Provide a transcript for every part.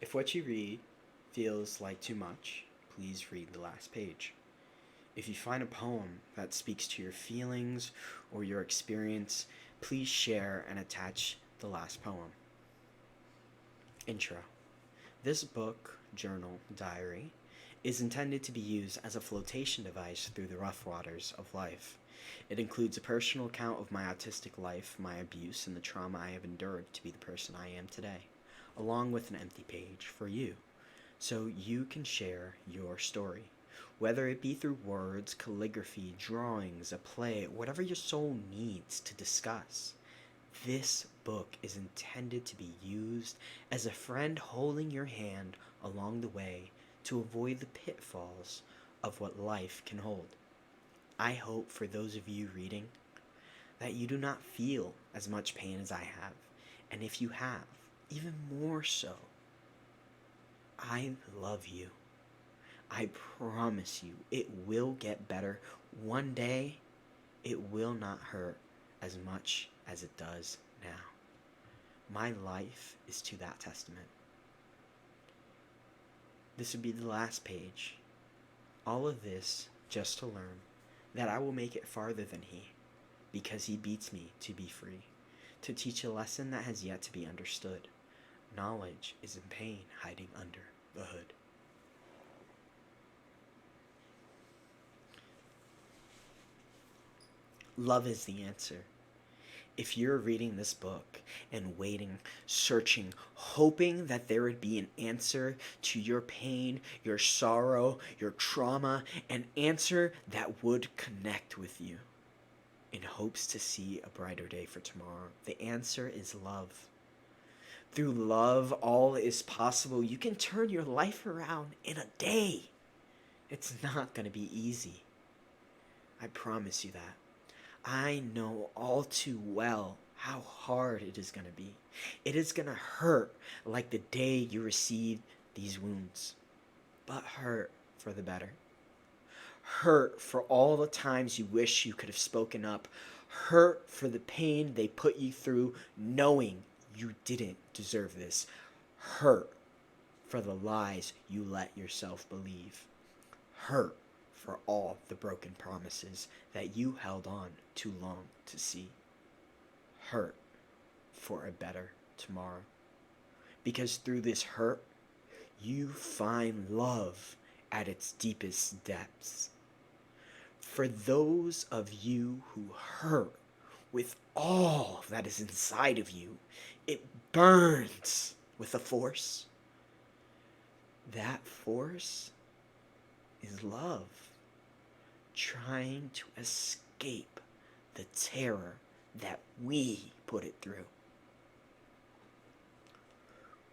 If what you read feels like too much, please read the last page. If you find a poem that speaks to your feelings or your experience, please share and attach the last poem. Intro. This book, journal, diary is intended to be used as a flotation device through the rough waters of life. It includes a personal account of my autistic life, my abuse, and the trauma I have endured to be the person I am today, along with an empty page for you, so you can share your story. Whether it be through words, calligraphy, drawings, a play, whatever your soul needs to discuss. This book is intended to be used as a friend holding your hand along the way to avoid the pitfalls of what life can hold. I hope for those of you reading that you do not feel as much pain as I have, and if you have, even more so. I love you. I promise you, it will get better. One day, it will not hurt as much as it does now. My life is to that testament. This would be the last page. All of this just to learn that I will make it farther than he, because he beats me to be free, to teach a lesson that has yet to be understood. Knowledge is in pain hiding under the hood. Love is the answer. If you're reading this book and waiting, searching, hoping that there would be an answer to your pain, your sorrow, your trauma, an answer that would connect with you in hopes to see a brighter day for tomorrow, the answer is love. Through love, all is possible. You can turn your life around in a day. It's not going to be easy. I promise you that. I know all too well how hard it is going to be. It is going to hurt like the day you received these wounds, but hurt for the better. Hurt for all the times you wish you could have spoken up. Hurt for the pain they put you through knowing you didn't deserve this. Hurt for the lies you let yourself believe. Hurt for all the broken promises that you held on too long to see. Hurt for a better tomorrow. Because through this hurt, you find love at its deepest depths. For those of you who hurt with all that is inside of you, it burns with a force. That force is love, trying to escape the terror that we put it through.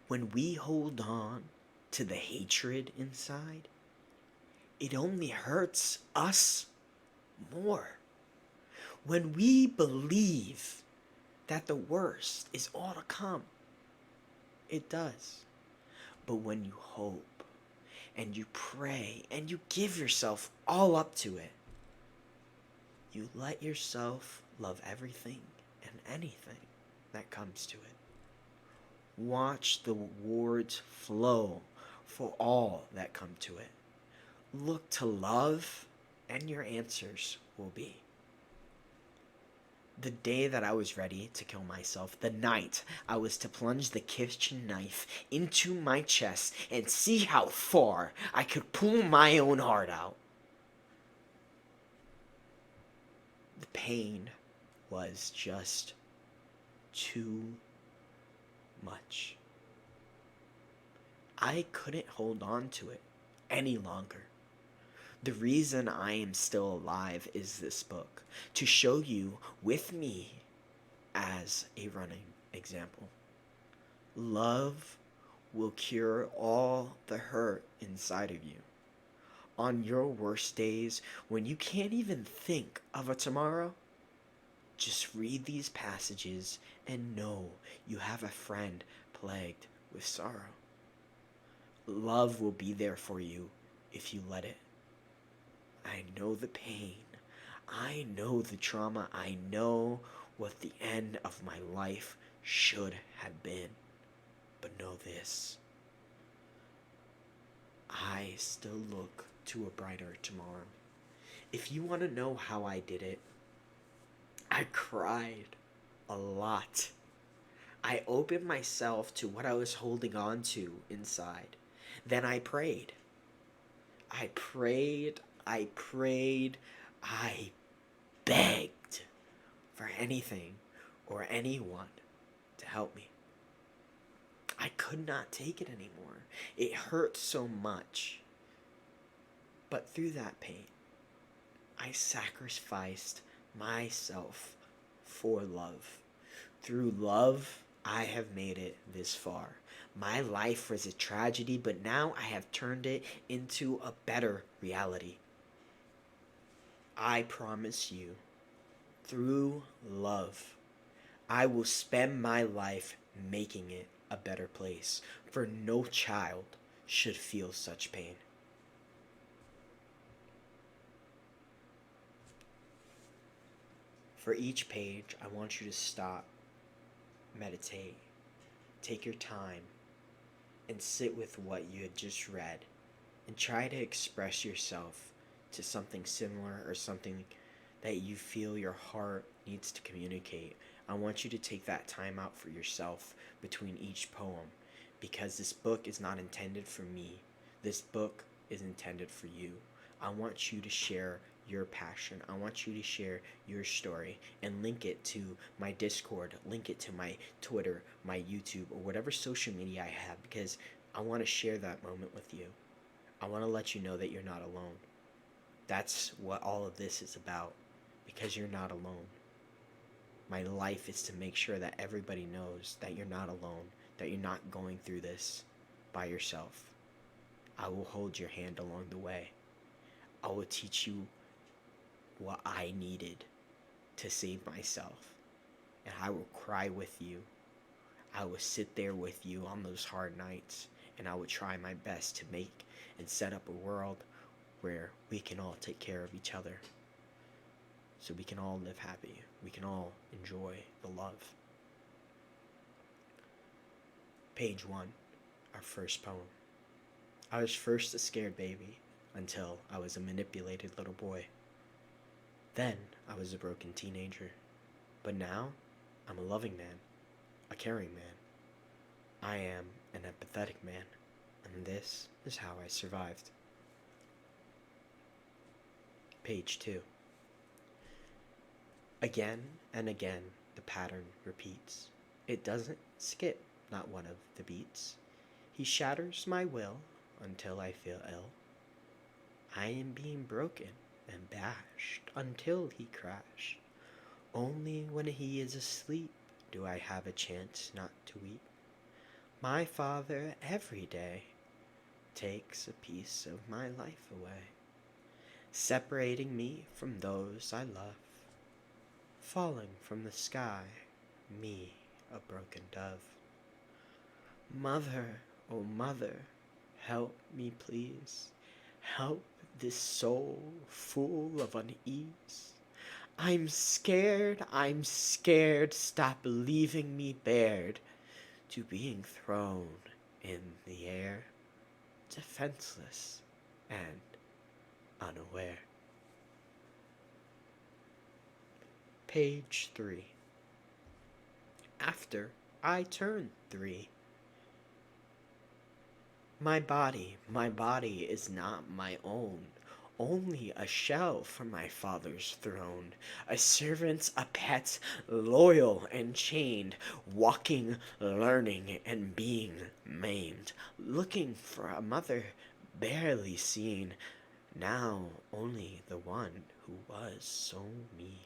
When we hold on to the hatred inside, it only hurts us more. When we believe that the worst is all to come, it does. But when you hope and you pray and you give yourself all up to it, you let yourself love everything and anything that comes to it. Watch the rewards flow for all that come to it. Look to love and your answers will be. The day that I was ready to kill myself, the night I was to plunge the kitchen knife into my chest and see how far I could pull my own heart out. The pain was just too much. I couldn't hold on to it any longer. The reason I am still alive is this book, to show you with me as a running example. Love will cure all the hurt inside of you. On your worst days, when you can't even think of a tomorrow, just read these passages and know you have a friend plagued with sorrow. Love will be there for you if you let it. I know the pain. I know the trauma. I know what the end of my life should have been. But know this. still look to a brighter tomorrow. If you want to know how I did it, I cried a lot. I opened myself to what I was holding on to inside. Then I prayed. I prayed, I prayed, I begged for anything or anyone to help me. I could not take it anymore. It hurt so much. But through that pain, I sacrificed myself for love. Through love, I have made it this far. My life was a tragedy, but now I have turned it into a better reality. I promise you, through love, I will spend my life making it a better place, for no child should feel such pain. For each page, I want you to stop, meditate, take your time, and sit with what you had just read, and try to express yourself to something similar or something that you feel your heart needs to communicate. I want you to take that time out for yourself between each poem, because this book is not intended for me. This book is intended for you. I want you to share your passion. I want you to share your story and link it to my Discord, link it to my Twitter, my YouTube, or whatever social media I have, because I want to share that moment with you. I want to let you know that you're not alone. That's what all of this is about, because you're not alone. My life is to make sure that everybody knows that you're not alone, that you're not going through this by yourself. I will hold your hand along the way. I will teach you what I needed to save myself. And I will cry with you. I will sit there with you on those hard nights. And I will try my best to make and set up a world where we can all take care of each other. So we can all live happy. We can all enjoy the love. Page 1, our first poem. I was first a scared baby until I was a manipulated little boy. Then I was a broken teenager. But now I'm a loving man, a caring man. I am an empathetic man, and this is how I survived. Page 2. Again and again the pattern repeats. It doesn't skip, not one of the beats. He shatters my will until I feel ill. I am being broken and bashed until he crashed. Only when he is asleep do I have a chance not to weep. My father every day takes a piece of my life away, separating me from those I love, falling from the sky, me a broken dove. Mother, oh mother, help me please, help this soul full of unease. I'm scared, stop leaving me bared to being thrown in the air, defenseless and unaware. Page 3. After I turned 3. My body is not my own, only a shell from my father's throne, a servant, a pet, loyal and chained, walking, learning, and being maimed, looking for a mother barely seen, now only the one who was so mean,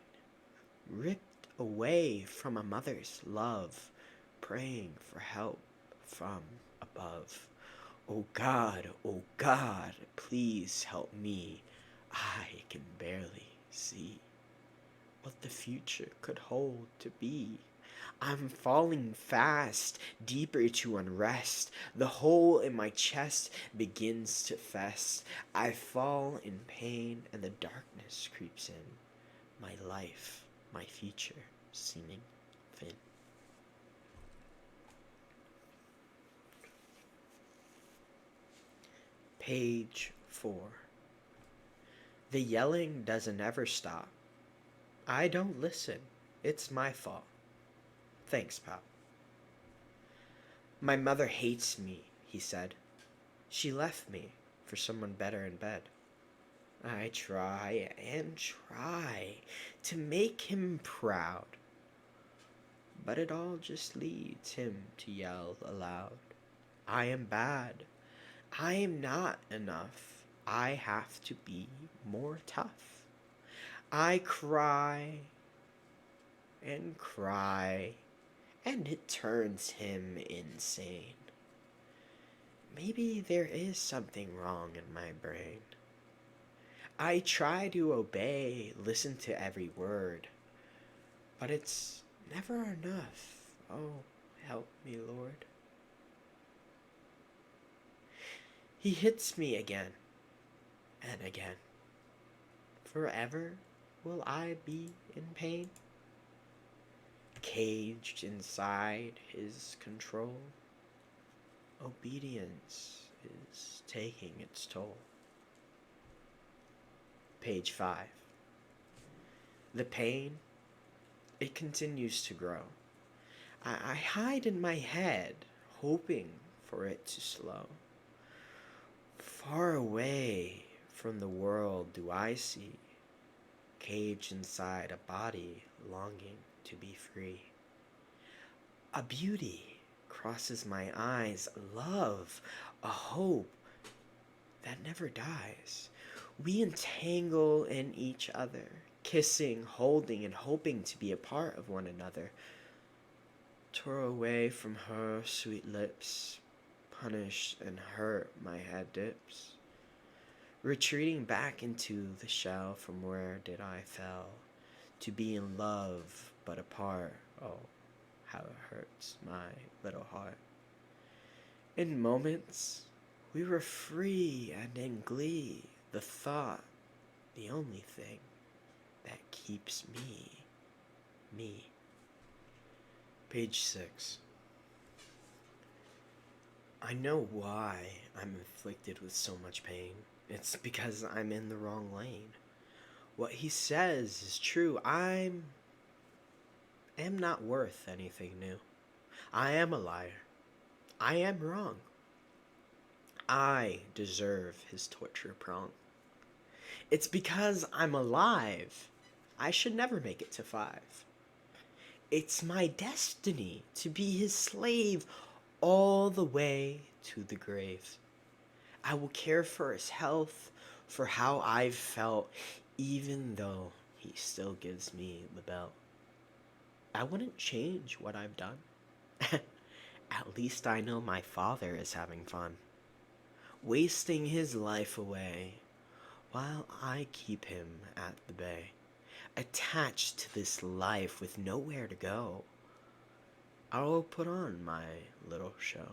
ripped away from a mother's love, praying for help from above. Oh God, please help me. I can barely see what the future could hold to be. I'm falling fast, deeper to unrest. The hole in my chest begins to fest. I fall in pain and the darkness creeps in. My life, my future, seeming thin. Page 4. The yelling doesn't ever stop. I don't listen. It's my fault. Thanks, Pop. My mother hates me, he said. She left me for someone better in bed. I try and try to make him proud, but it all just leads him to yell aloud. I am bad. I am not enough. I have to be more tough. I cry and cry, and it turns him insane. Maybe there is something wrong in my brain. I try to obey, listen to every word, but it's never enough. Oh, help me, Lord. He hits me again and again. Forever will I be in pain, caged inside his control. Obedience is taking its toll. Page 5. The pain, it continues to grow. I hide in my head, hoping for it to slow. Far away from the world do I see, caged inside a body longing to be free. A beauty crosses my eyes, a love, a hope that never dies. We entangle in each other, kissing, holding, and hoping to be a part of one another. Tore away from her sweet lips, punished and hurt, my head dips. Retreating back into the shell from where did I fell, to be in love but apart. Oh, how it hurts my little heart. In moments, we were free and in glee, the thought, the only thing that keeps me. Page 6. I know why I'm afflicted with so much pain. It's because I'm in the wrong lane. What he says is true. I am not worth anything new. I am a liar. I am wrong. I deserve his torture prong. It's because I'm alive. I should never make it to 5. It's my destiny to be his slave all the way to the grave. I will care for his health, for how I've felt, even though he still gives me the belt. I wouldn't change what I've done. At least I know my father is having fun, wasting his life away, while I keep him at the bay, attached to this life with nowhere to go. I'll put on my little show.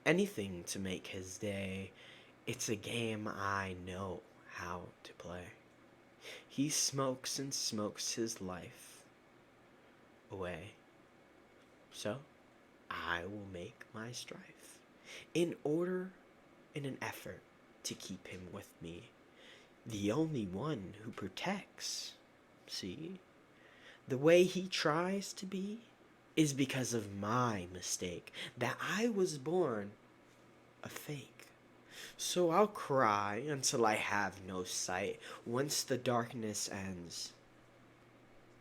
Anything to make his day. It's a game I know how to play. He smokes and smokes his life away. So I will make my strife in an effort to keep him with me. The only one who protects, see? The way he tries to be is because of my mistake, that I was born a fake. So I'll cry until I have no sight. Once the darkness ends,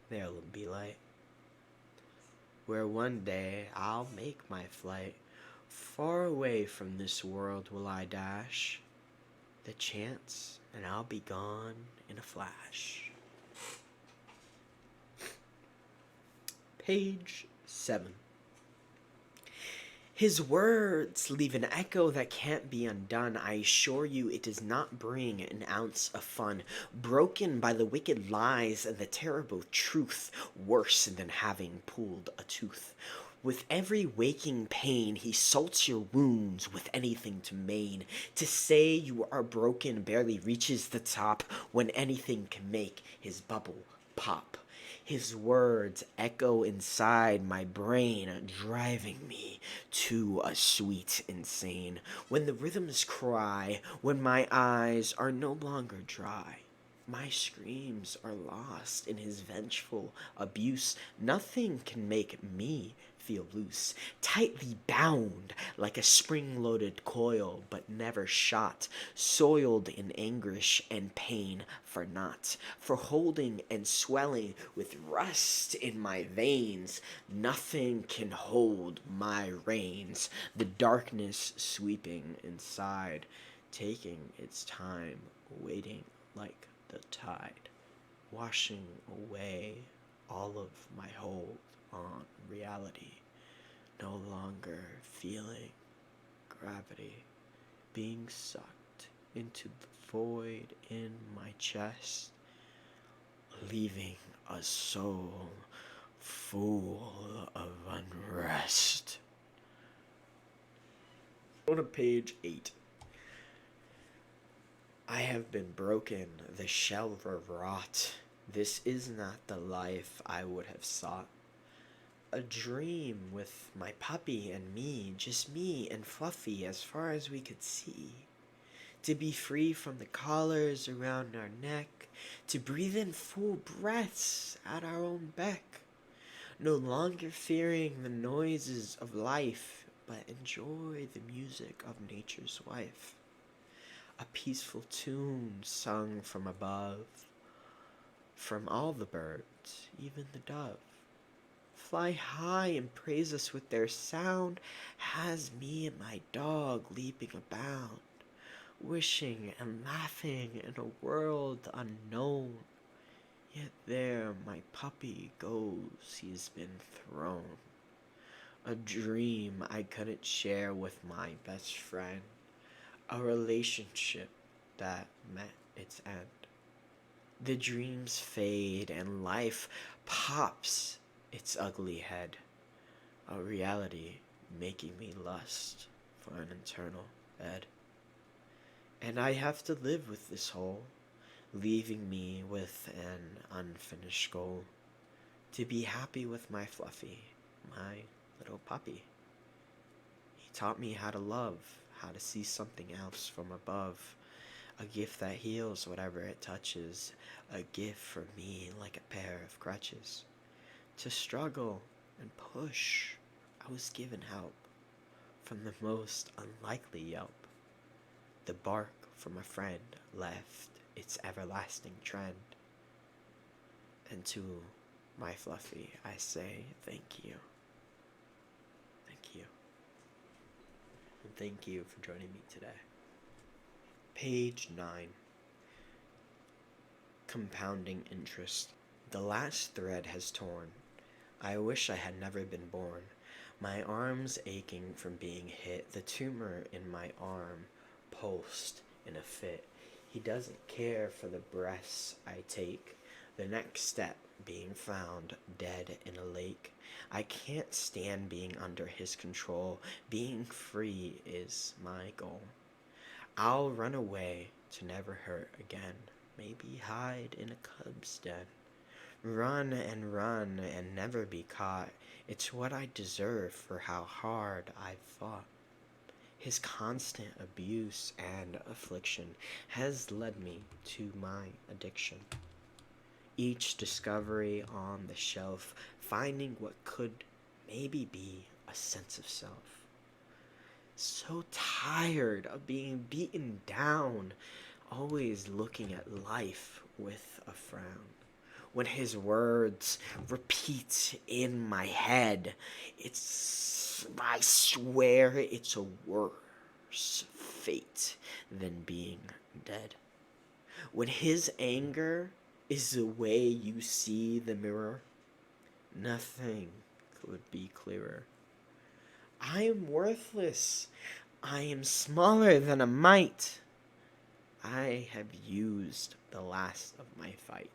there'll be light, where one day I'll make my flight. Far away from this world will I dash, the chance, and I'll be gone in a flash. Page 7. His words leave an echo that can't be undone. I assure you it does not bring an ounce of fun. Broken by the wicked lies and the terrible truth, worse than having pulled a tooth. With every waking pain, he salts your wounds with anything to maim. To say you are broken barely reaches the top when anything can make his bubble pop. His words echo inside my brain, driving me to a sweet insane. When the rhythms cry, when my eyes are no longer dry, my screams are lost in his vengeful abuse. Nothing can make me feel loose, tightly bound like a spring-loaded coil, but never shot, soiled in anguish and pain for naught, for holding and swelling with rust in my veins. Nothing can hold my reins, the darkness sweeping inside, taking its time, waiting like the tide, washing away all of my hold on reality, no longer feeling gravity, being sucked into the void in my chest, leaving a soul full of unrest. Go to page 8. I have been broken, the shell wrought. This is not the life I would have sought. A dream with my puppy and me, just me and Fluffy as far as we could see. To be free from the collars around our neck, to breathe in full breaths at our own beck. No longer fearing the noises of life, but enjoy the music of nature's wife. A peaceful tune sung from above, from all the birds, even the dove. Fly high and praise us with their sound, has me and my dog leaping about, wishing and laughing in a world unknown. Yet there my puppy goes, he's been thrown. A dream I couldn't share with my best friend, a relationship that met its end. The dreams fade and life pops its ugly head, a reality making me lust for an eternal bed. And I have to live with this hole, leaving me with an unfinished goal, to be happy with my Fluffy, my little puppy. He taught me how to love, how to see something else from above, a gift that heals whatever it touches, a gift for me like a pair of crutches. To struggle and push, I was given help from the most unlikely yelp. The bark from a friend left its everlasting trend. And to my Fluffy, I say thank you. Thank you. And thank you for joining me today. Page 9. Compounding interest. The last thread has torn. I wish I had never been born. My arms aching from being hit. The tumor in my arm pulsed in a fit. He doesn't care for the breaths I take. The next step being found dead in a lake. I can't stand being under his control. Being free is my goal. I'll run away to never hurt again. Maybe hide in a cub's den. Run and never be caught. It's what I deserve for how hard I've fought. His constant abuse and affliction has led me to my addiction. Each discovery on the shelf, finding what could maybe be a sense of self. So tired of being beaten down, always looking at life with a frown. When his words repeat in my head, I swear it's a worse fate than being dead. When his anger is the way you see the mirror, nothing could be clearer. I am worthless. I am smaller than a mite. I have used the last of my fight.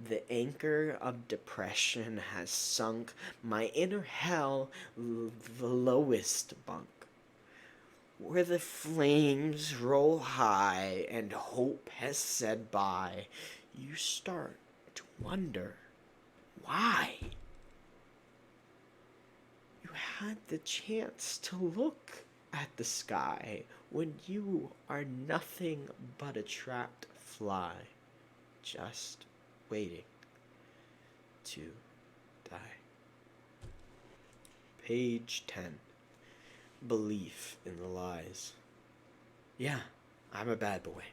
The anchor of depression has sunk my inner hell, the lowest bunk. Where the flames roll high and hope has said bye, you start to wonder, Why? You had the chance to look at the sky when you are nothing but a trapped fly, just waiting to die. Page 10. Belief in the lies. Yeah, I'm a bad boy.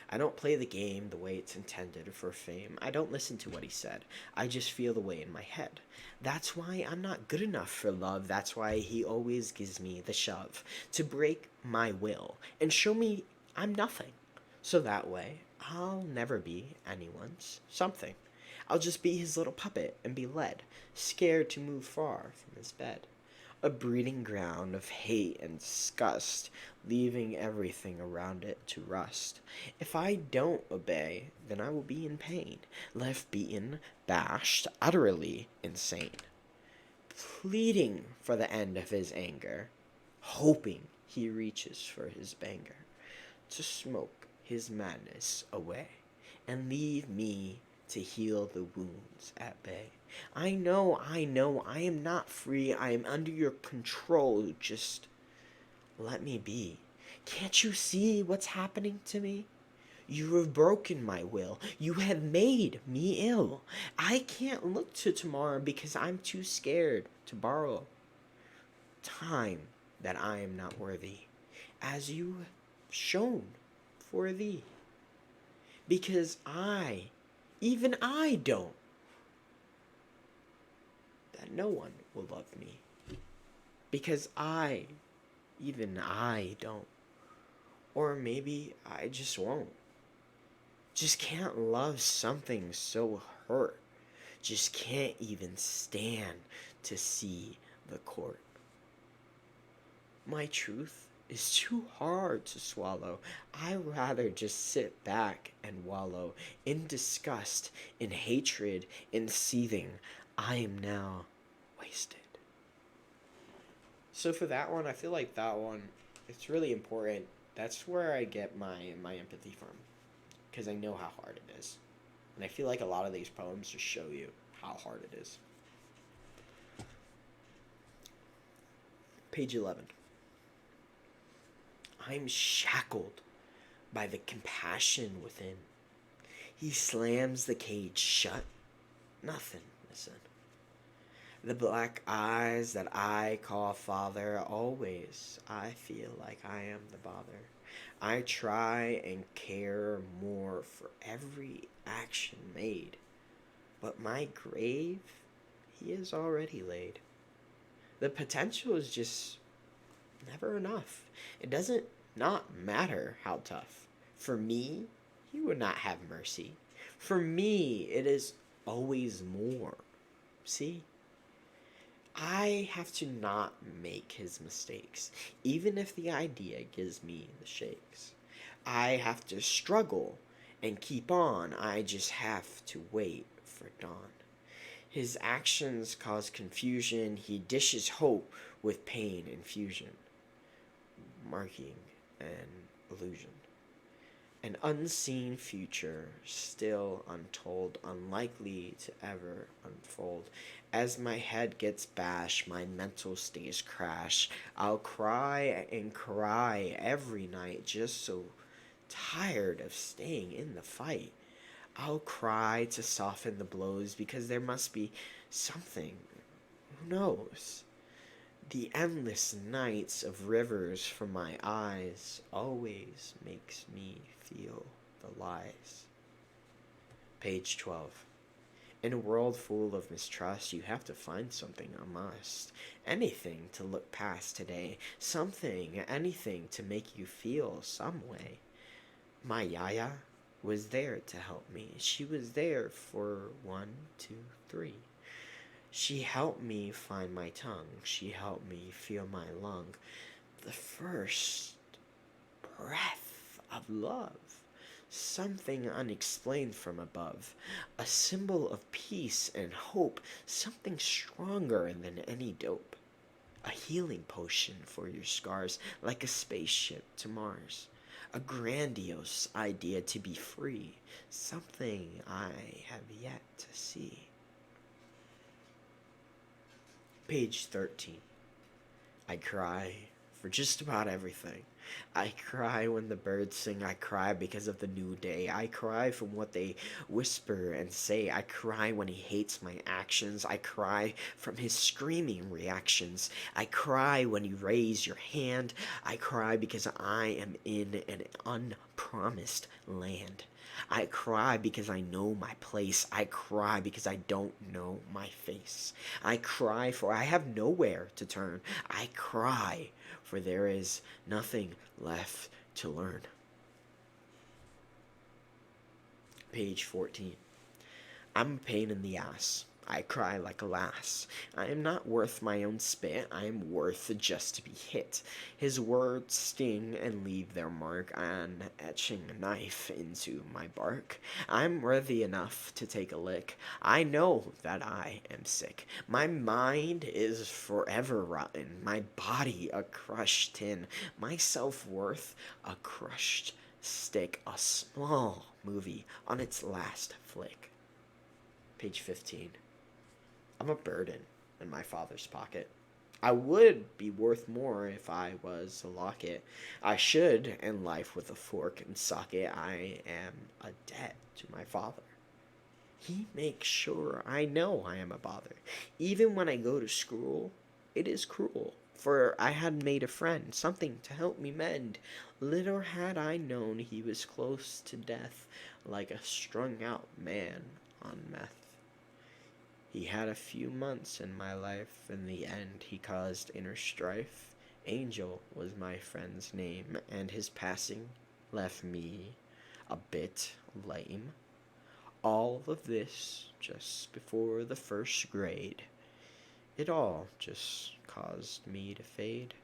I don't play the game the way it's intended for fame. I don't listen to what he said. I just feel the way in my head. That's why I'm not good enough for love. That's why he always gives me the shove to break my will and show me I'm nothing. So that way, I'll never be anyone's something. I'll just be his little puppet and be led, scared to move far from his bed. A breeding ground of hate and disgust, leaving everything around it to rust. If I don't obey, then I will be in pain, left beaten, bashed, utterly insane, pleading for the end of his anger, hoping he reaches for his banger, to smoke his madness away, and leave me to heal the wounds at bay. I know, I am not free. I am under your control. Just let me be. Can't you see what's happening to me? You have broken my will. You have made me ill. I can't look to tomorrow because I'm too scared to borrow time that I am not worthy, as you have shown for thee. Because even I don't, that no one will love me. Because even I don't. Or maybe I just won't. Just can't love something so hurt. Just can't even stand to see the court. My truth is too hard to swallow. I'd rather just sit back and wallow in disgust, in hatred, in seething. I am now wasted. So for that one, I feel like that one, it's really important. That's where I get my empathy from, because I know how hard it is. And I feel like a lot of these poems just show you how hard it is. Page 11. I'm shackled by the compassion within. He slams the cage shut. Nothing, listen. The black eyes that I call father, always I feel like I am the bother. I try and care more for every action made, but my grave he is already laid. The potential is just never enough. It doesn't not matter how tough. For me, he would not have mercy. For me, it is always more. See? I have to not make his mistakes, even if the idea gives me the shakes. I have to struggle and keep on. I just have to wait for dawn. His actions cause confusion. He dishes hope with pain infusion, marking an illusion. An unseen future, still untold, unlikely to ever unfold. As my head gets bashed, my mental states crash. I'll cry and cry every night, just so tired of staying in the fight. I'll cry to soften the blows, because there must be something, who knows? The endless nights of rivers from my eyes always makes me feel the lies. Page 12. In a world full of mistrust, you have to find something, a must. Anything to look past today. Something, anything to make you feel some way. My Yaya was there to help me. She was there for 1, 2, 3. She helped me find my tongue. She helped me feel my lung. The first breath of love. Something unexplained from above. A symbol of peace and hope. Something stronger than any dope. A healing potion for your scars, like a spaceship to Mars. A grandiose idea to be free. Something I have yet to see. Page 13. I cry for just about everything. I cry when the birds sing. I cry because of the new day. I cry from what they whisper and say. I cry when he hates my actions. I cry from his screaming reactions. I cry when you raise your hand. I cry because I am in an unpromised land. I cry because I know my place. I cry because I don't know my face. I cry for I have nowhere to turn. I cry for there is nothing left to learn. Page 14. I'm a pain in the ass. I cry like a lass. I am not worth my own spit. I am worth just to be hit. His words sting and leave their mark, an etching knife into my bark. I'm worthy enough to take a lick. I know that I am sick. My mind is forever rotten. My body a crushed tin. My self-worth a crushed stick. A small movie on its last flick. Page 15. I'm a burden in my father's pocket. I would be worth more if I was a locket. I should end life with a fork and socket. I am a debt to my father. He makes sure I know I am a bother. Even when I go to school, it is cruel. For I had made a friend, something to help me mend. Little had I known he was close to death, like a strung out man on meth. He had a few months in my life. In the end, he caused inner strife. Angel was my friend's name, and his passing left me a bit lame. All of this just before the first grade. It all just caused me to fade.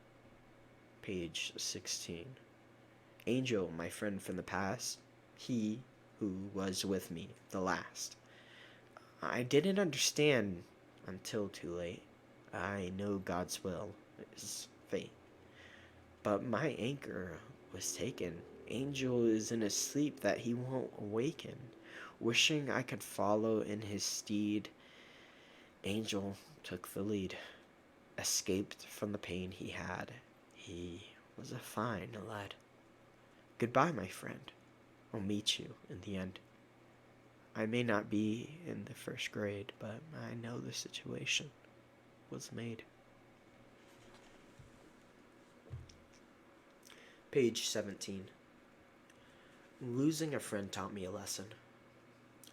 Page 16. Angel, my friend from the past, he who was with me the last. I didn't understand until too late. I know God's will is fate. But my anchor was taken. Angel is in a sleep that he won't awaken. Wishing I could follow in his steed, Angel took the lead, escaped from the pain he had. He was a fine lad. Goodbye, my friend. I'll meet you in the end. I may not be in the first grade, but I know the situation was made. Page 17. Losing a friend taught me a lesson.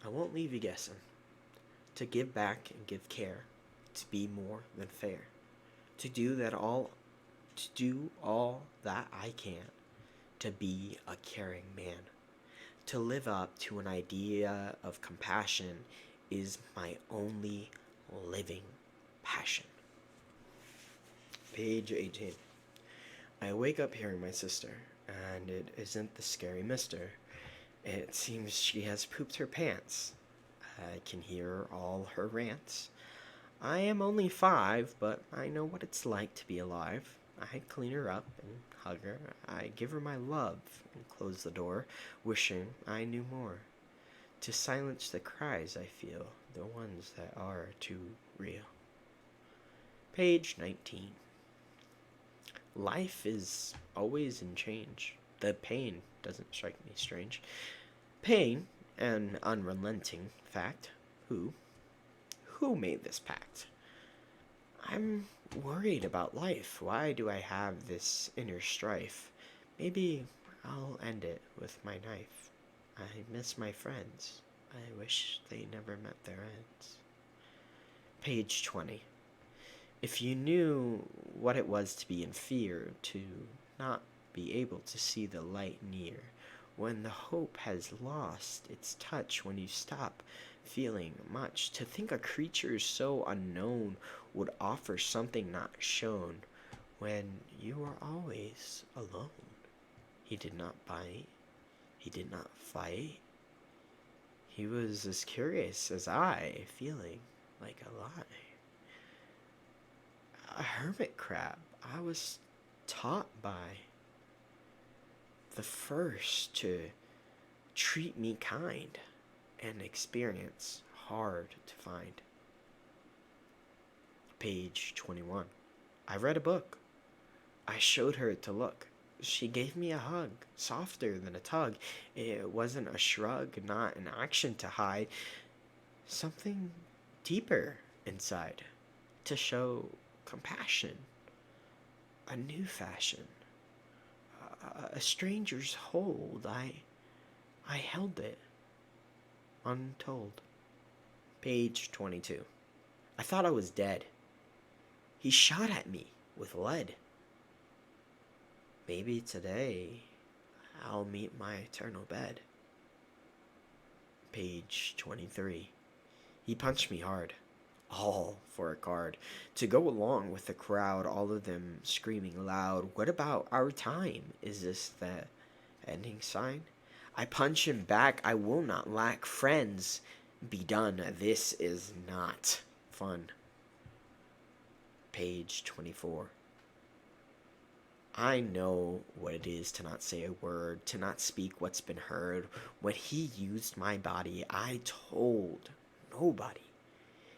I won't leave you guessing. To give back and give care, to be more than fair, to do all that I can, to be a caring man. To live up to an idea of compassion is my only living passion. Page 18. I wake up hearing my sister, and it isn't the scary mister. It seems she has pooped her pants. I can hear all her rants. I am only 5, but I know what it's like to be alive. I clean her up and hug her. I give her my love and close the door, wishing I knew more. To silence the cries I feel, the ones that are too real. Page 19. Life is always in change. The pain doesn't strike me strange. Pain, an unrelenting fact. Who made this pact? I'm worried about life. Why do I have this inner strife? Maybe I'll end it with my knife. I miss my friends. I wish they never met their ends. Page 20. If you knew what it was to be in fear, to not be able to see the light near, when the hope has lost its touch, when you stop feeling much, to think a creature so unknown would offer something not shown, when you are always alone. He did not bite, he did not fight. He was as curious as I, feeling like a lie. A hermit crab I was taught by, the first to treat me kind, an experience hard to find. Page 21. I read a book. I showed her to look. She gave me a hug, softer than a tug. It wasn't a shrug, not an action to hide. Something deeper inside, to show compassion, a new fashion, a stranger's hold. I held it, untold. Page 22. I thought I was dead. He shot at me with lead. Maybe today I'll meet my eternal bed. Page 23. He punched me hard, all for a card, to go along with the crowd, all of them screaming loud, "What about our time? Is this the ending sign?" I punch him back, I will not lack friends. Be done, this is not fun. Page 24. I know what it is to not say a word, to not speak what's been heard. When he used my body, I told nobody.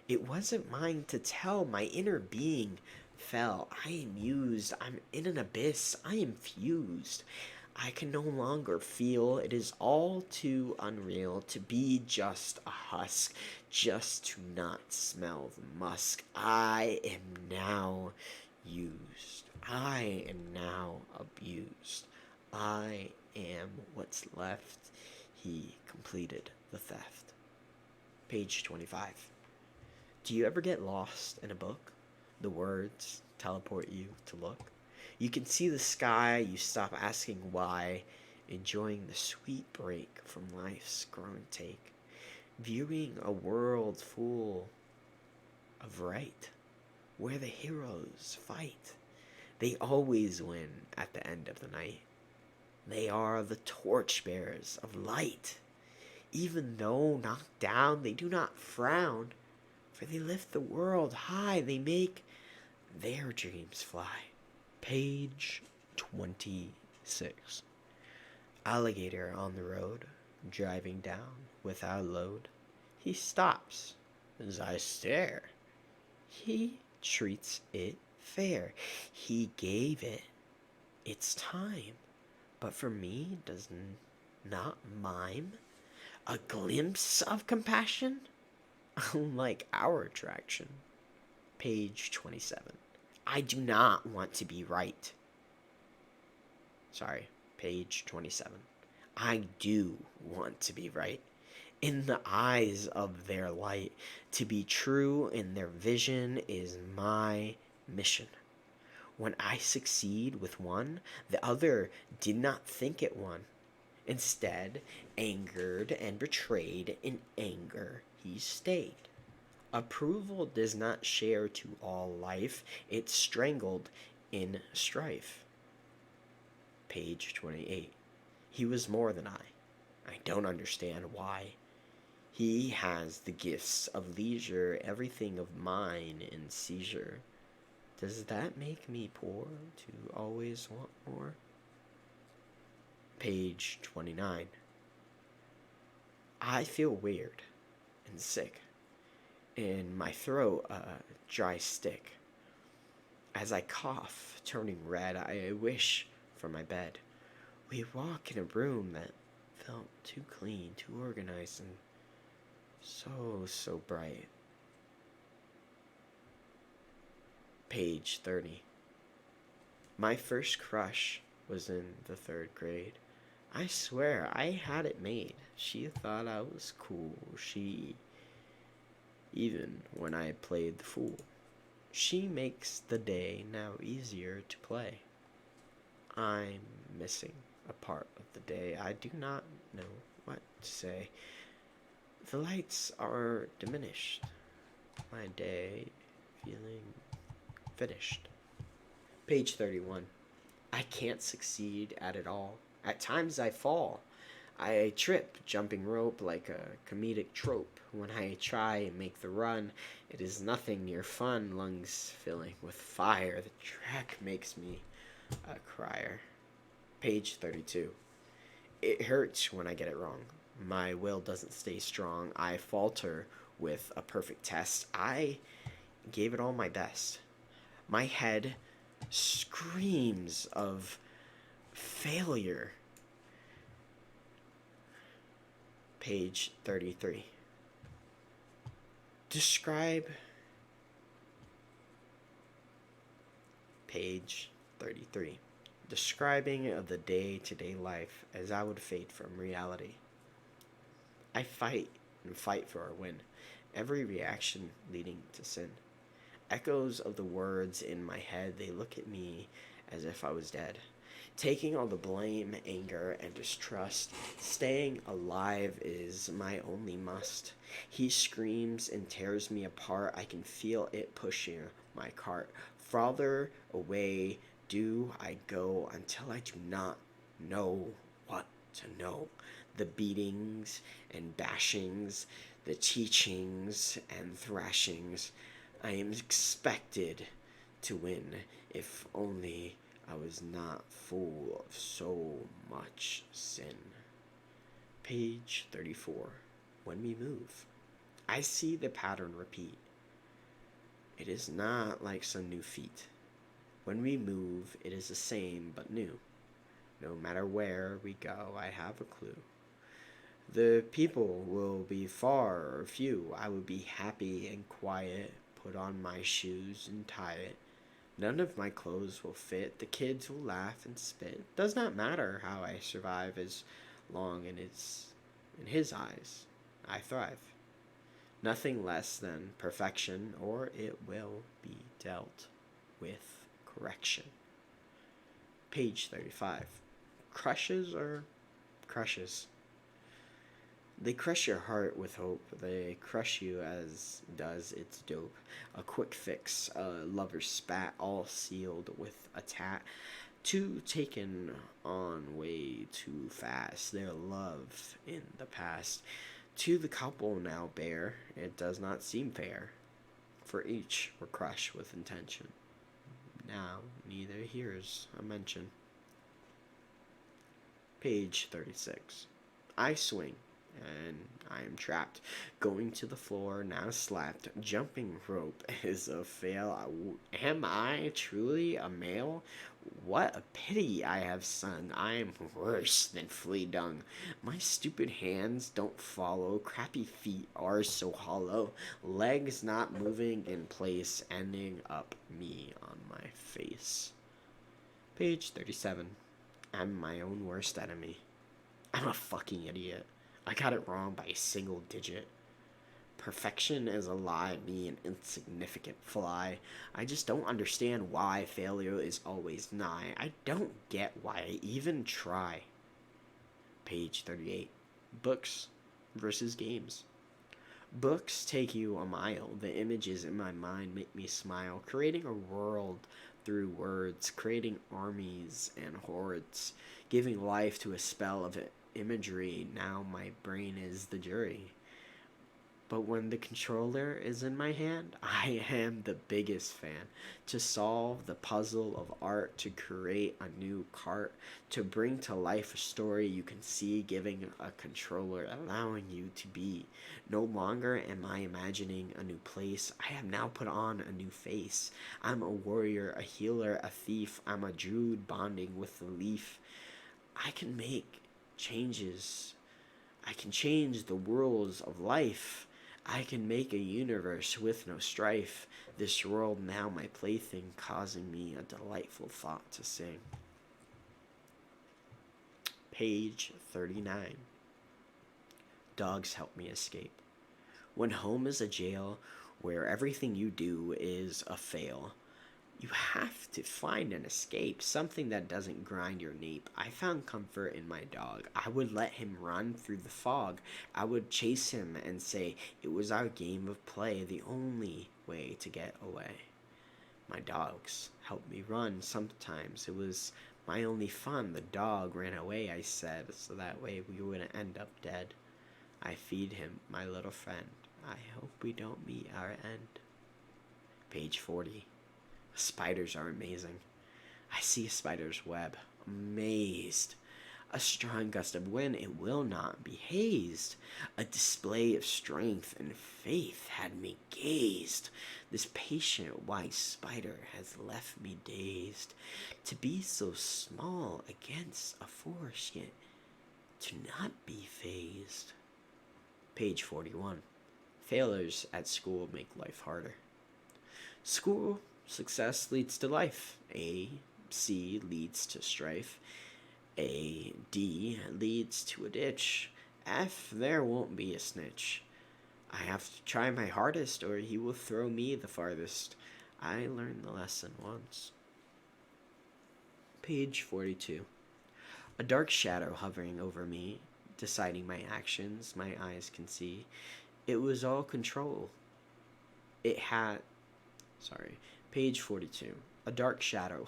It wasn't mine to tell. My inner being fell. I am used. I'm in an abyss. I am fused. I can no longer feel. It is all too unreal to be just a husk, just to not smell the musk. I am now used. I am now abused. I am what's left. He completed the theft. Page 25. Do you ever get lost in a book? The words teleport you to look. You can see the sky, you stop asking why, enjoying the sweet break from life's growing take, viewing a world full of right, where the heroes fight. They always win at the end of the night. They are the torchbearers of light. Even though knocked down, they do not frown, for they lift the world high. They make their dreams fly. Page 26. Alligator on the road, driving down without load. He stops as I stare. He treats it fair. He gave it its time, but for me does not mime a glimpse of compassion, unlike our attraction. Page 27. I do not want to be right. Sorry, page 27. I do want to be right. In the eyes of their light, to be true in their vision is my mission. When I succeed with one, the other did not think it won. Instead, angered and betrayed, in anger he stayed. Approval does not share to all life, it's strangled in strife. Page 28. He was more than I don't understand why. He has the gifts of leisure, everything of mine in seizure. Does that make me poor to always want more? Page 29. I feel weird and sick. In my throat, a dry stick. As I cough, turning red, I wish for my bed. We walk in a room that felt too clean, too organized, and so bright. Page 30. My first crush was in the 3rd grade. I swear I had it made. She thought I was cool. Even when I played the fool. She makes the day now easier to play. I'm missing a part of the day. I do not know what to say. The lights are diminished. My day feeling finished. Page 31. I can't succeed at it all. At times I fall. I trip, jumping rope like a comedic trope. When I try and make the run, it is nothing near fun. Lungs filling with fire. The track makes me a crier. Page 32. It hurts when I get it wrong. My will doesn't stay strong. I falter with a perfect test. I gave it all my best. My head screams of failure. Page 33. Describe page 33. Describing of the day-to-day life as I would fade from reality. I fight and fight for our win, every reaction leading to sin. Echoes of the words in my head, they look at me as if I was dead. Taking all the blame, anger, and distrust, staying alive is my only must. He screams and tears me apart. I can feel it pushing my cart. Farther away do I go until I do not know what to know. The beatings and bashings, the teachings and thrashings. I am expected to win, if only I was not full of so much sin. Page 34. When we move, I see the pattern repeat. It is not like some new feat. When we move, it is the same but new. No matter where we go, I have a clue. The people will be far or few. I will be happy and quiet, put on my shoes and tie it. None of my clothes will fit. The kids will laugh and spit. Does not matter how I survive as long in his eyes I thrive. Nothing less than perfection, or it will be dealt with correction. Page 35. Crushes or crushes? They crush your heart with hope. They crush you as does its dope. A quick fix, a lover's spat, all sealed with a tat. Two taken on way too fast. Their love in the past. To the couple now bare, it does not seem fair. For each were crushed with intention. Now neither hears a mention. Page 36. I swing, and I am trapped. Going to the floor, now slapped. Jumping rope is a fail. Am I truly a male? What a pity I have sung. I am worse than flea dung. My stupid hands don't follow. Crappy feet are so hollow. Legs not moving in place, ending up me on my face. Page 37. I'm my own worst enemy. I'm a fucking idiot. I got it wrong by a single digit. Perfection is a lie, me an insignificant fly. I just don't understand why failure is always nigh. I don't get why I even try. Page 38. Books versus games. Books take you a mile. The images in my mind make me smile. Creating a world through words, creating armies and hordes, giving life to a spell of imagery. Now my brain is the jury. But when the controller is in my hand, I am the biggest fan. To solve the puzzle of art, to create a new cart, to bring to life a story you can see, giving a controller, allowing you to be. No longer am I imagining a new place. I have now put on a new face. I'm a warrior, a healer, a thief. I'm a druid bonding with the leaf. I can make changes. I can change the worlds of life. I can make a universe with no strife. This world now my plaything, causing me a delightful thought to sing. Page 39. Dogs help me escape. When home is a jail where everything you do is a fail, you have to find an escape, something that doesn't grind your nape. I found comfort in my dog. I would let him run through the fog. I would chase him and say it was our game of play, the only way to get away. My dogs helped me run sometimes. It was my only fun. The dog ran away, I said, so that way we wouldn't end up dead. I feed him, my little friend. I hope we don't meet our end. Page 40. Spiders are amazing. I see a spider's web, amazed. A strong gust of wind, it will not be hazed. A display of strength and faith had me gazed. This patient wise spider has left me dazed. To be so small against a force, yet to not be phased. Page 41. Failures at school make life harder. School success leads to life. A, C leads to strife. A, D leads to a ditch. F, there won't be a snitch. I have to try my hardest or he will throw me the farthest. I learned the lesson once. Page 42. A dark shadow hovering over me, deciding my actions, my eyes can see. It was all control. It had... Page 42. A dark shadow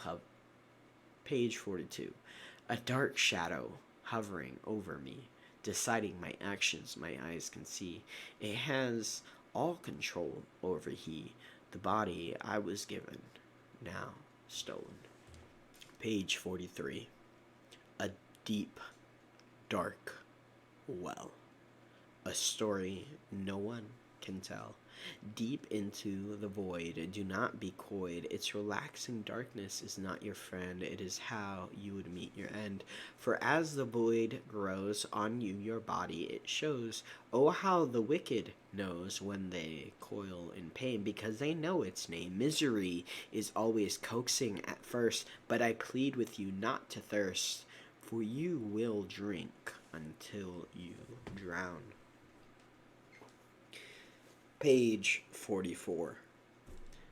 Page 42. A dark shadow hovering over me, deciding my actions my eyes can see. It has all control over the body I was given, now stolen. Page 43. A deep, dark well. A story no one can tell. Deep into the void, do not be coyed. Its relaxing darkness is not your friend. It is how you would meet your end. For as the void grows on you, your body it shows. Oh, how the wicked knows when they coil in pain, because they know its name. Misery is always coaxing at first, but I plead with you not to thirst, for you will drink until you drown. Page 44.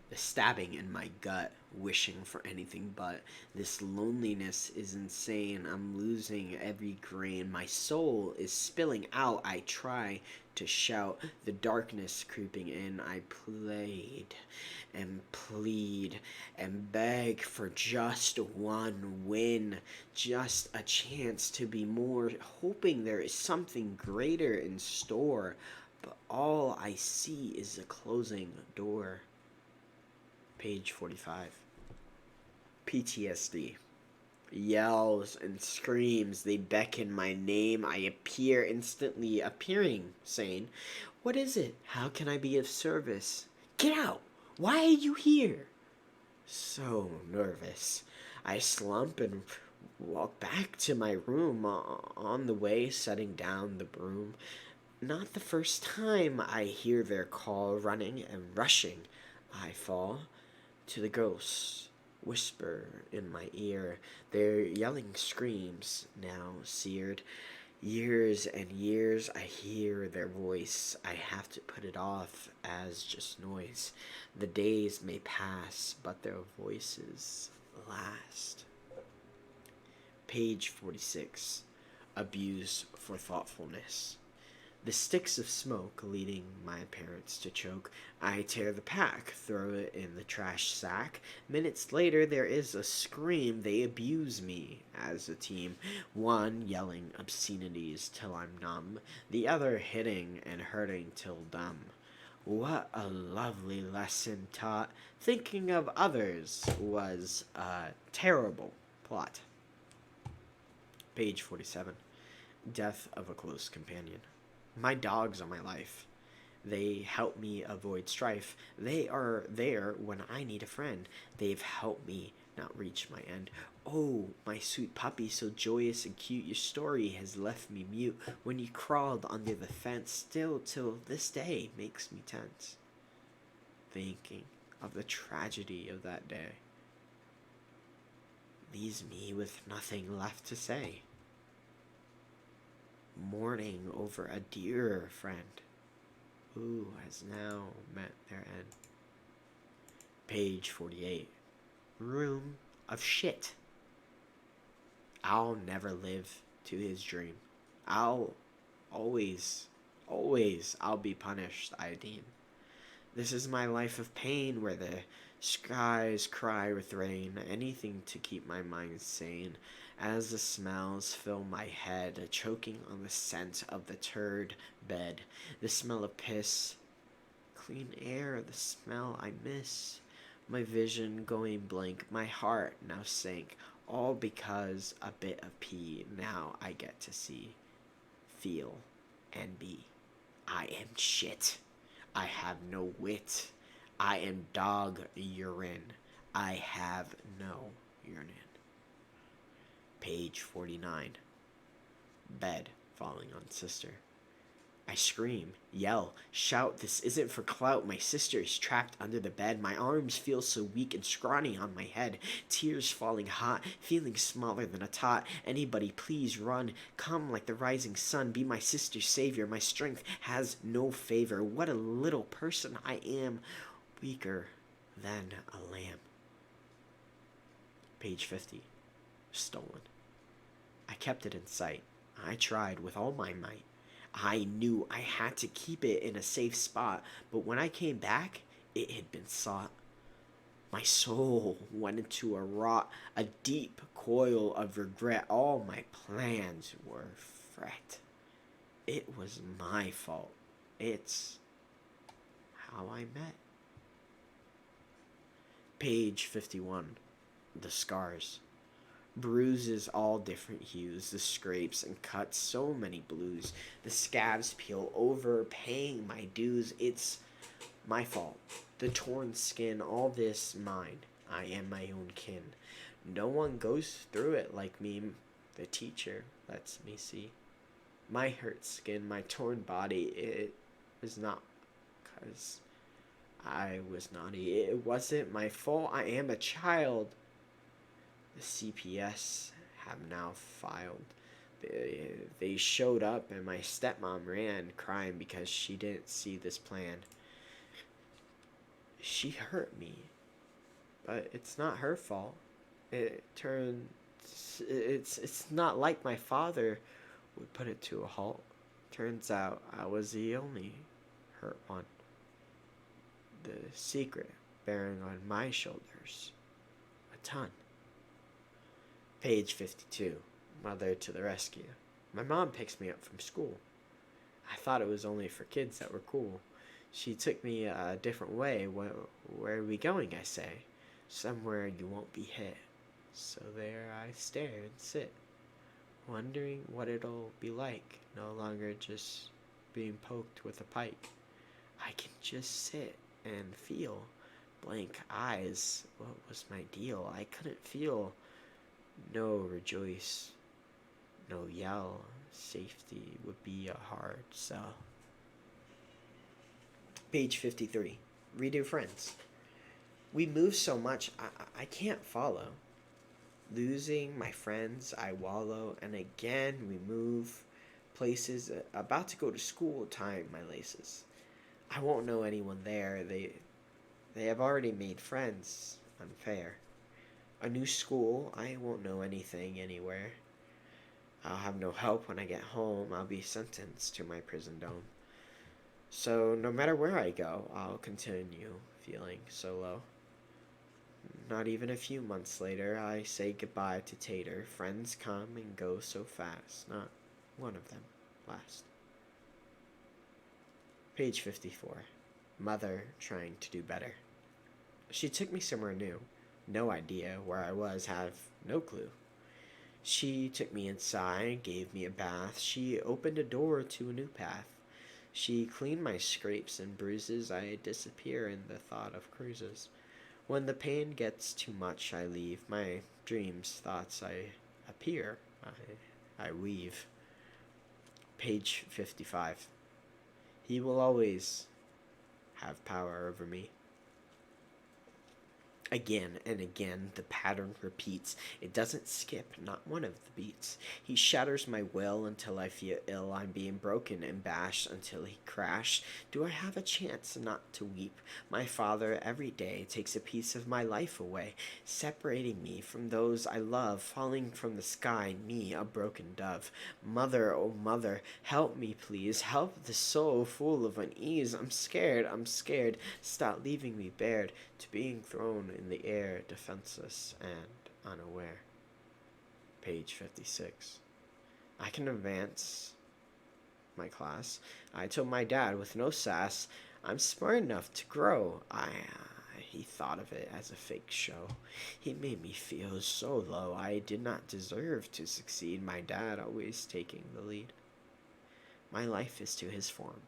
The stabbing in my gut, wishing for anything but. This loneliness is insane. I'm losing every grain. My soul is spilling out. I try to shout. The darkness creeping in. I played and plead and beg for just one win. Just a chance to be more. Hoping there is something greater in store. But all I see is a closing door. Page 45. PTSD. Yells and screams, they beckon my name. I appear instantly, appearing sane. What is it? How can I be of service? Get out! Why are you here? So nervous. I slump and walk back to my room, on the way setting down the broom. Not the first time I hear their call, running and rushing. I fall to the ghosts, whisper in my ear. Their yelling screams, now seared. Years and years I hear their voice. I have to put it off as just noise. The days may pass, but their voices last. Page 46. Abuse for thoughtfulness. The sticks of smoke leading my parents to choke. I tear the pack, throw it in the trash sack. Minutes later there is a scream. They abuse me as a team. One yelling obscenities till I'm numb. The other hitting and hurting till dumb. What a lovely lesson taught. Thinking of others was a terrible plot. Page 47. Death of a close companion. My dogs are my life. They help me avoid strife. They are there when I need a friend. They've helped me not reach my end. Oh, my sweet puppy, so joyous and cute. Your story has left me mute. When you crawled under the fence, still till this day makes me tense. Thinking of the tragedy of that day leaves me with nothing left to say. Mourning over a dearer friend who has now met their end. Page 48. Room of shit. I'll never live to his dream. I'll always I'll be punished, I deem. This is my life of pain, where the skies cry with rain. Anything to keep my mind sane. As the smells fill my head, choking on the scent of the turd bed. The smell of piss, clean air, the smell I miss. My vision going blank, my heart now sank. All because a bit of pee now I get to see, feel, and be. I am shit. I have no wit. I am dog urine. I have no urine. Page 49. Bed falling on sister. I scream, yell, shout, this isn't for clout. My sister is trapped under the bed. My arms feel so weak and scrawny on my head. Tears falling hot, feeling smaller than a tot. Anybody please run. Come like the rising sun. Be my sister's savior. My strength has no favor. What a little person I am. Weaker than a lamb. Page 50. Stolen. I kept it in sight. I tried with all my might. I knew I had to keep it in a safe spot, but when I came back, it had been sought. My soul went into a rot, a deep coil of regret. All my plans were fret. It was my fault. It's how I met. Page 51. The scars. Bruises all different hues, the scrapes and cuts, so many blues. The scabs peel over, paying my dues. It's my fault. The torn skin, all this mine. I am my own kin. No one goes through it like me. The teacher lets me see. My hurt skin, my torn body, it was not 'cause I was naughty. It wasn't my fault. I am a child. The CPS have now filed. They showed up and my stepmom ran crying because she didn't see this plan. She hurt me, but it's not her fault. It's not like my father would put it to a halt. Turns out I was the only hurt one. The secret bearing on my shoulders a ton. Page 52. Mother to the rescue. My mom picks me up from school. I thought it was only for kids that were cool. She took me a different way. Where are we going, I say? Somewhere you won't be hit. So there I stare and sit, wondering what it'll be like, no longer just being poked with a pike. I can just sit and feel. Blank eyes, what was my deal? I couldn't feel. No rejoice, no yell. Safety would be a hard sell. Page 53. Redo friends. We move so much, I can't follow. Losing my friends, I wallow, and again we move places. About to go to school, tying my laces. I won't know anyone there. They have already made friends. Unfair. A new school, I won't know anything anywhere. I'll have no help when I get home. I'll be sentenced to my prison dome. So no matter where I go, I'll continue feeling so low. Not even a few months later, I say goodbye to Tater. Friends come and go so fast. Not one of them lasts. Page 54. Mother trying to do better. She took me somewhere new. No idea where I was, have no clue. She took me inside, gave me a bath. She opened a door to a new path. She cleaned my scrapes and bruises. I disappear in the thought of cruises. When the pain gets too much, I leave. My dreams, thoughts, I appear. I weave. Page 55. He will always have power over me. Again and again, the pattern repeats. It doesn't skip, not one of the beats. He shatters my will until I feel ill. I'm being broken and bashed until he crashed. Do I have a chance not to weep? My father every day takes a piece of my life away, separating me from those I love, falling from the sky, me, a broken dove. Mother, oh mother, help me please, help the soul full of unease. I'm scared. Stop leaving me bared to being thrown in the air, defenseless and unaware. Page 56. I can advance my class. I told my dad with no sass, I'm smart enough to grow. I he thought of it as a fake show. He made me feel so low. I did not deserve to succeed. My dad always taking the lead. My life is to his form.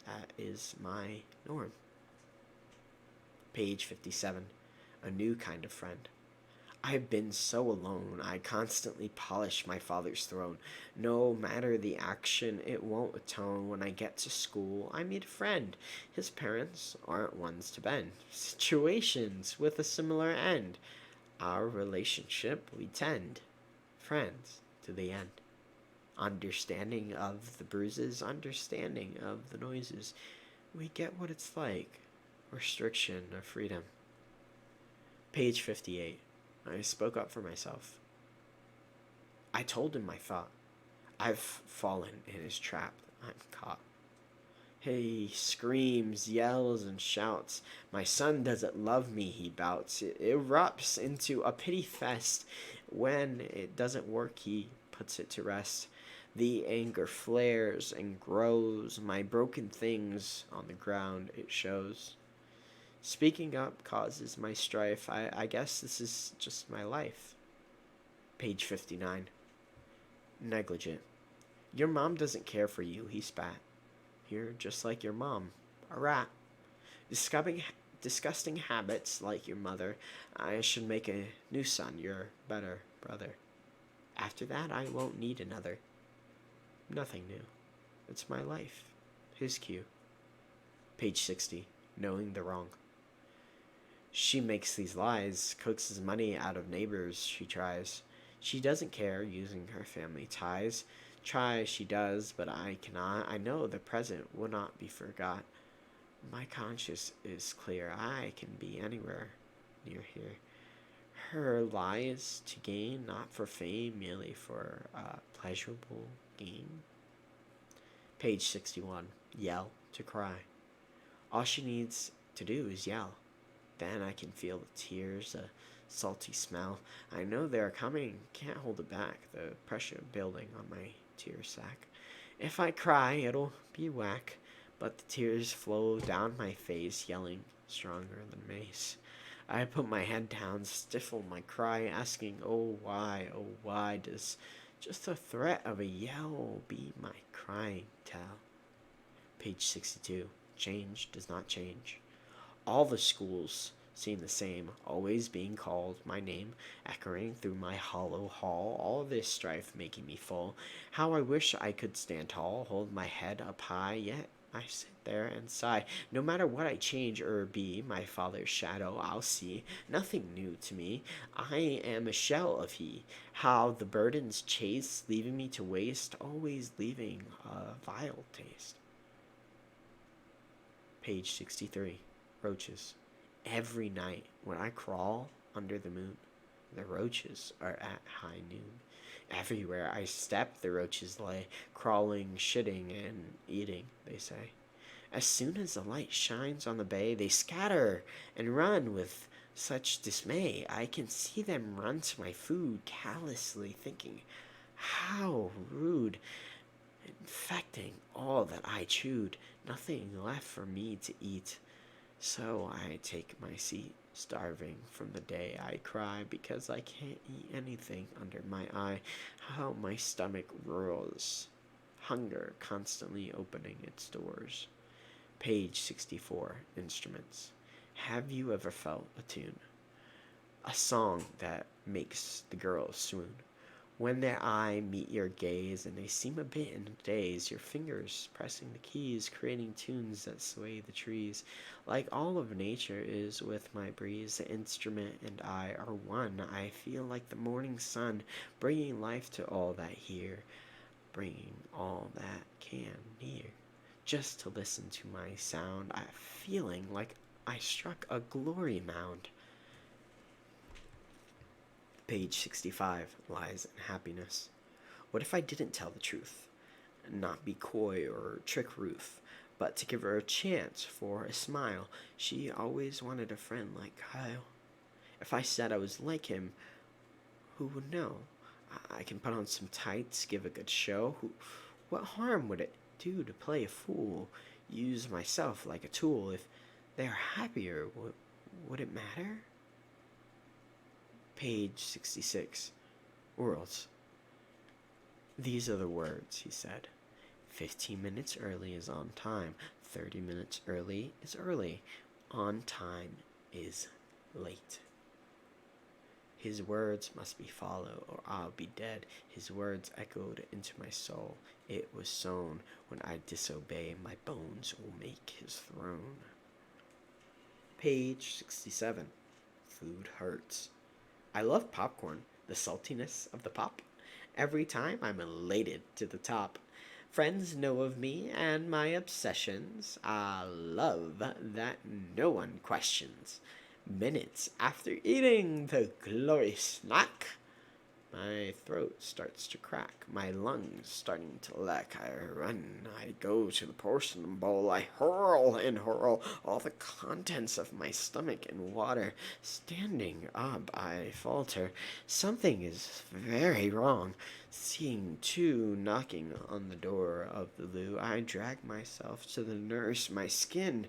That is my norm. Page 57. A new kind of friend. I've been so alone, I constantly polish my father's throne. No matter the action, it won't atone. When I get to school, I meet a friend. His parents aren't ones to bend. Situations with a similar end. Our relationship we tend. Friends to the end. Understanding of the bruises, understanding of the noises. We get what it's like. Restriction of freedom. Page 58. I spoke up for myself. I told him my thought. I've fallen in his trap. I'm caught. He screams, yells, and shouts. My son doesn't love me, he bouts. It erupts into a pity fest. When it doesn't work, he puts it to rest. The anger flares and grows. My broken things on the ground it shows. Speaking up causes my strife. I guess this is just my life. Page 59. Negligent. Your mom doesn't care for you, he spat. You're just like your mom, a rat. Disgusting habits like your mother. I should make a new son, your better brother. After that, I won't need another. Nothing new. It's my life. His cue. Page 60. Knowing the wrong. She makes these lies, coaxes money out of neighbors she tries. She doesn't care, using her family ties. Try she does, but I cannot. I know the present will not be forgot. My conscience is clear. I can be anywhere near here. Her lies to gain, not for fame, merely for a pleasurable gain. Page 61. Yell to cry. All she needs to do is yell. Then I can feel the tears, a salty smell. I know they're coming, can't hold it back, the pressure building on my tear sack. If I cry, it'll be whack, but the tears flow down my face, yelling stronger than mace. I put my head down, stifle my cry, asking, oh why does just the threat of a yell be my crying tell? Page 62. Change does not change. All the schools seem the same, always being called my name, echoing through my hollow hall, all this strife making me full. How I wish I could stand tall, hold my head up high, yet I sit there and sigh. No matter what I change or be, my father's shadow I'll see. Nothing new to me, I am a shell of he. How the burdens chase, leaving me to waste, always leaving a vile taste. Page 63. Roaches. Every night when I crawl under the moon, the roaches are at high noon. Everywhere I step, the roaches lay, crawling, shitting, and eating, they say. As soon as the light shines on the bay, they scatter and run with such dismay. I can see them run to my food, callously thinking, how rude, infecting all that I chewed, nothing left for me to eat. So I take my seat, starving from the day I cry because I can't eat anything under my eye. How my stomach roars, hunger constantly opening its doors. Page 64. Instruments. Have you ever felt a tune? A song that makes the girl swoon. When their eye meet your gaze and they seem a bit in a daze, your fingers pressing the keys, creating tunes that sway the trees. Like all of nature is with my breeze, the instrument and I are one. I feel like the morning sun, bringing life to all that hear, bringing all that can near. Just to listen to my sound, I'm feeling like I struck a glory mound. Page 65. Lies and happiness. What if I didn't tell the truth? Not be coy or trick Ruth, but to give her a chance for a smile. She always wanted a friend like Kyle. If I said I was like him, who would know? I can put on some tights, give a good show. What harm would it do to play a fool? Use myself like a tool. If they are happier, Would it matter? Page 66. Worlds. These are the words, he said. 15 minutes early is on time. 30 minutes early is early. On time is late. His words must be followed, or I'll be dead. His words echoed into my soul. It was sown. When I disobey, my bones will make his throne. Page 67. Food hurts. I love popcorn, the saltiness of the pop. Every time I'm elated to the top. Friends know of me and my obsessions. I love that no one questions. Minutes after eating the glorious snack, my throat starts to crack, my lungs starting to lack. I run, I go to the porcelain bowl, I hurl and hurl all the contents of my stomach in water. Standing up, I falter. Something is very wrong. Seeing two knocking on the door of the loo, I drag myself to the nurse, my skin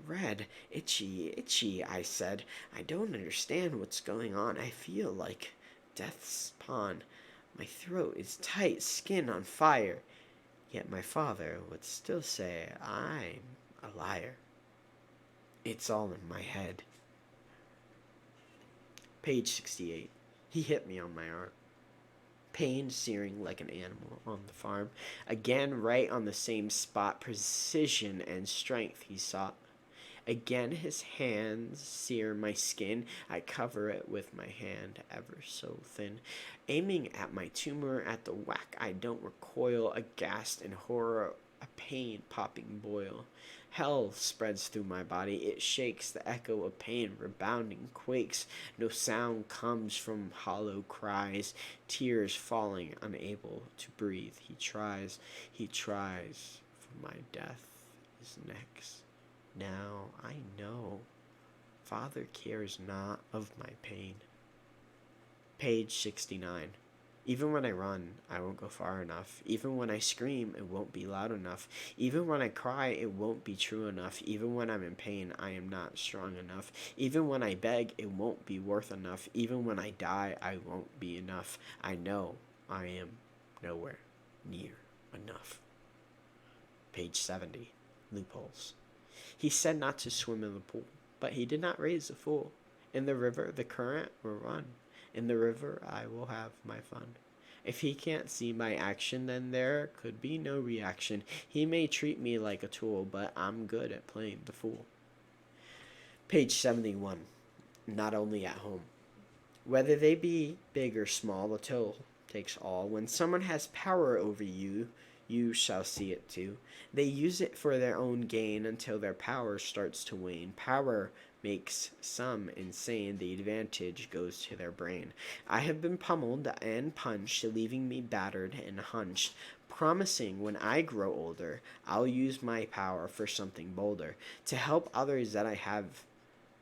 red, itchy, itchy, I said. I don't understand what's going on. I feel like death's pawn. My throat is tight, skin on fire. Yet my father would still say I'm a liar. It's all in my head. Page 68. He hit me on my arm. Pain searing like an animal on the farm. Again, right on the same spot. Precision and strength he sought. Again his hands sear my skin. I cover it with my hand ever so thin. Aiming at my tumor at the whack, I don't recoil. Aghast in horror, a pain popping boil. Hell spreads through my body. It shakes, the echo of pain rebounding quakes. No sound comes from hollow cries. Tears falling, unable to breathe. He tries, for my death is next. Now I know Father cares not of my pain. Page 69. Even when I run, I won't go far enough. Even when I scream, it won't be loud enough. Even when I cry, it won't be true enough. Even when I'm in pain, I am not strong enough. Even when I beg, it won't be worth enough. Even when I die, I won't be enough. I know I am nowhere near enough. Page 70. Loopholes. He said not to swim in the pool, but he did not raise a fool. In the river, the current will run. In the river, I will have my fun. If he can't see my action, then there could be no reaction. He may treat me like a tool, but I'm good at playing the fool. Page 71. Not only at home. Whether they be big or small, the toll takes all. When someone has power over you, you shall see it too. They use it for their own gain until their power starts to wane. Power makes some insane. The advantage goes to their brain. I have been pummeled and punched, leaving me battered and hunched, promising when I grow older, I'll use my power for something bolder, to help others that I have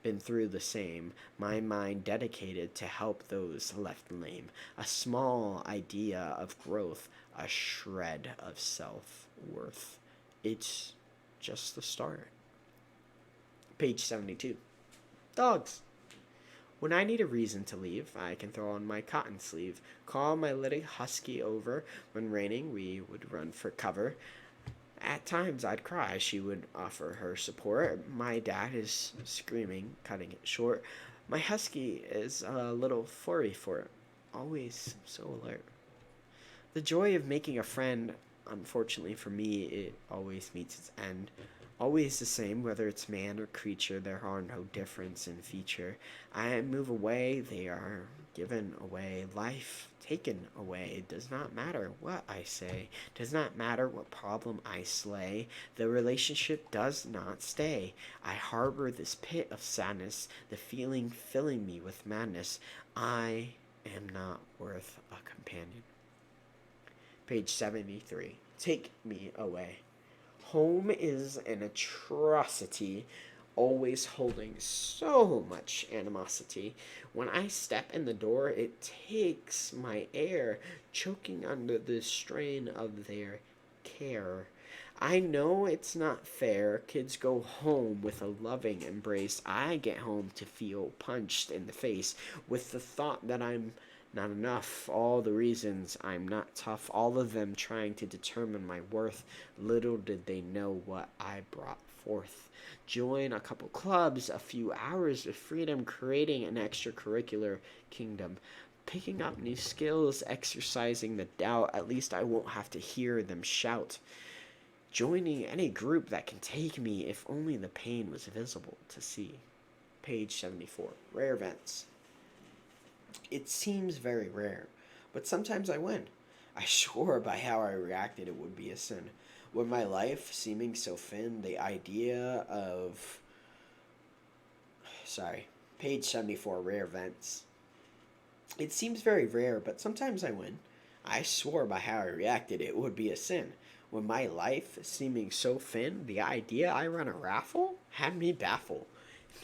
been through the same, my mind dedicated to help those left lame. A small idea of growth, a shred of self-worth. It's just the start. Page 72. Dogs. When I need a reason to leave, I can throw on my cotton sleeve, call my little husky over. When raining, we would run for cover. At times I'd cry, she would offer her support. My dad is screaming, cutting it short. My husky is a little furry for it, always so alert. The joy of making a friend, unfortunately for me, it always meets its end. Always the same, whether it's man or creature, there are no difference in feature. I move away, they are given away. Life taken away. It does not matter what I say, does not matter what problem I slay. The relationship does not stay. I harbor this pit of sadness, the feeling filling me with madness. I am not worth a companion. Page 73. Take me away. Home is an atrocity, always holding so much animosity. When I step in the door, it takes my air, choking under the strain of their care. I know it's not fair. Kids go home with a loving embrace. I get home to feel punched in the face with the thought that I'm not enough. All the reasons I'm not tough, all of them trying to determine my worth. Little did they know what I brought forth. Join a couple clubs, a few hours of freedom, creating an extracurricular kingdom. Picking up new skills, exercising the doubt, at least I won't have to hear them shout. Joining any group that can take me if only the pain was visible to see. Page 74. Rare events. It seems very rare, but sometimes I win. I swore by how I reacted it would be a sin. With my life seeming so thin, the idea of... Page 74. Rare events. It seems very rare, but sometimes I win. I swore by how I reacted it would be a sin. With my life seeming so thin, the idea I run a raffle had me baffled.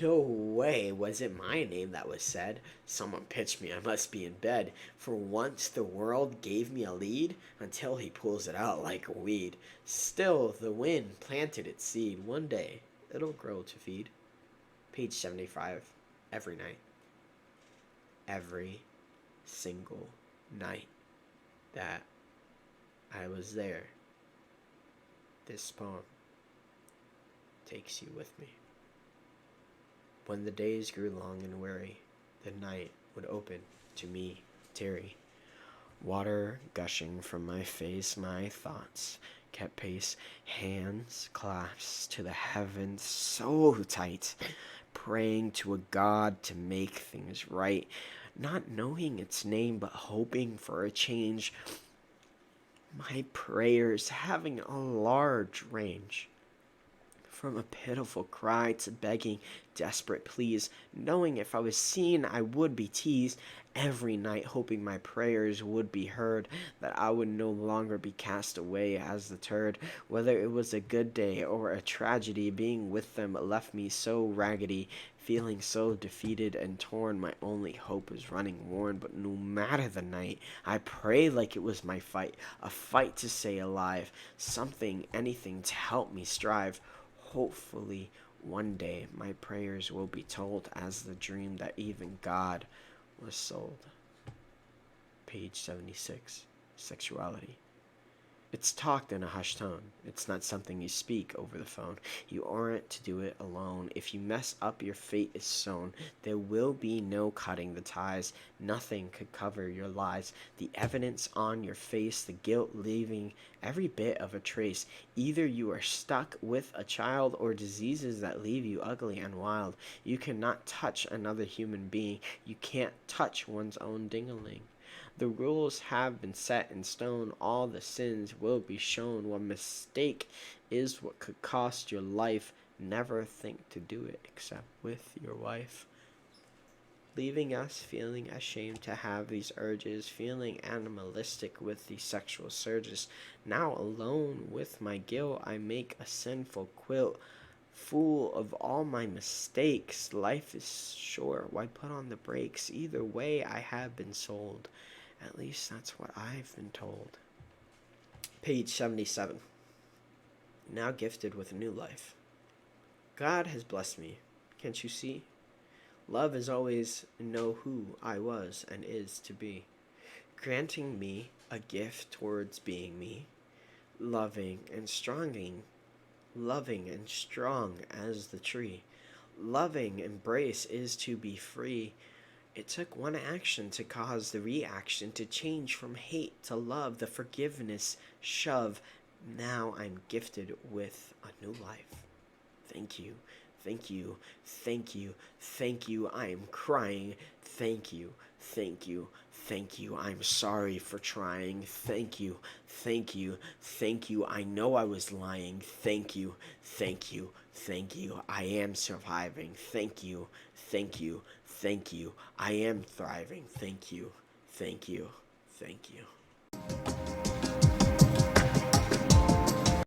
No way was it my name that was said. Someone pitched me, I must be in bed. For once the world gave me a lead, until he pulls it out like a weed. Still the wind planted its seed. One day it'll grow to feed. Page 75. Every night. Every single night that I was there, this poem takes you with me. When the days grew long and weary, the night would open to me, Terry. Water gushing from my face, my thoughts kept pace, hands clasped to the heavens so tight, praying to a God to make things right, not knowing its name but hoping for a change. My prayers having a large range, from a pitiful cry to begging desperate pleas, knowing if I was seen I would be teased, every night hoping my prayers would be heard, that I would no longer be cast away as the turd. Whether it was a good day or a tragedy, being with them left me so raggedy, feeling so defeated and torn. My only hope was running worn, but no matter the night, I prayed like it was my fight, a fight to stay alive, something, anything to help me strive. Hopefully, one day my prayers will be told as the dream that even God was sold. Page 76. Sexuality. It's talked in a hushed tone. It's not something you speak over the phone. You aren't to do it alone. If you mess up, your fate is sown. There will be no cutting the ties. Nothing could cover your lies. The evidence on your face, the guilt leaving every bit of a trace. Either you are stuck with a child or diseases that leave you ugly and wild. You cannot touch another human being. You can't touch one's own ding-a-ling. The rules have been set in stone. All the sins will be shown. One mistake is what could cost your life. Never think to do it except with your wife. Leaving us feeling ashamed to have these urges, feeling animalistic with these sexual surges. Now alone with my guilt, I make a sinful quilt. Full of all my mistakes, life is short. Why put on the brakes? Either way, I have been sold. At least that's what I've been told. Page 77. Now gifted with a new life. God has blessed me. Can't you see? Love is always know who I was and is to be. Granting me a gift towards being me. Loving and strong as the tree. Loving embrace is to be free. It took one action to cause the reaction, to change from hate to love, the forgiveness shove. Now I'm gifted with a new life. Thank you, thank you, thank you, thank you. I am crying. Thank you, thank you, thank you. I'm sorry for trying. Thank you, thank you, thank you. I know I was lying. Thank you, thank you, thank you. I am surviving. Thank you, thank you, thank you. I am thriving. Thank you, thank you, thank you.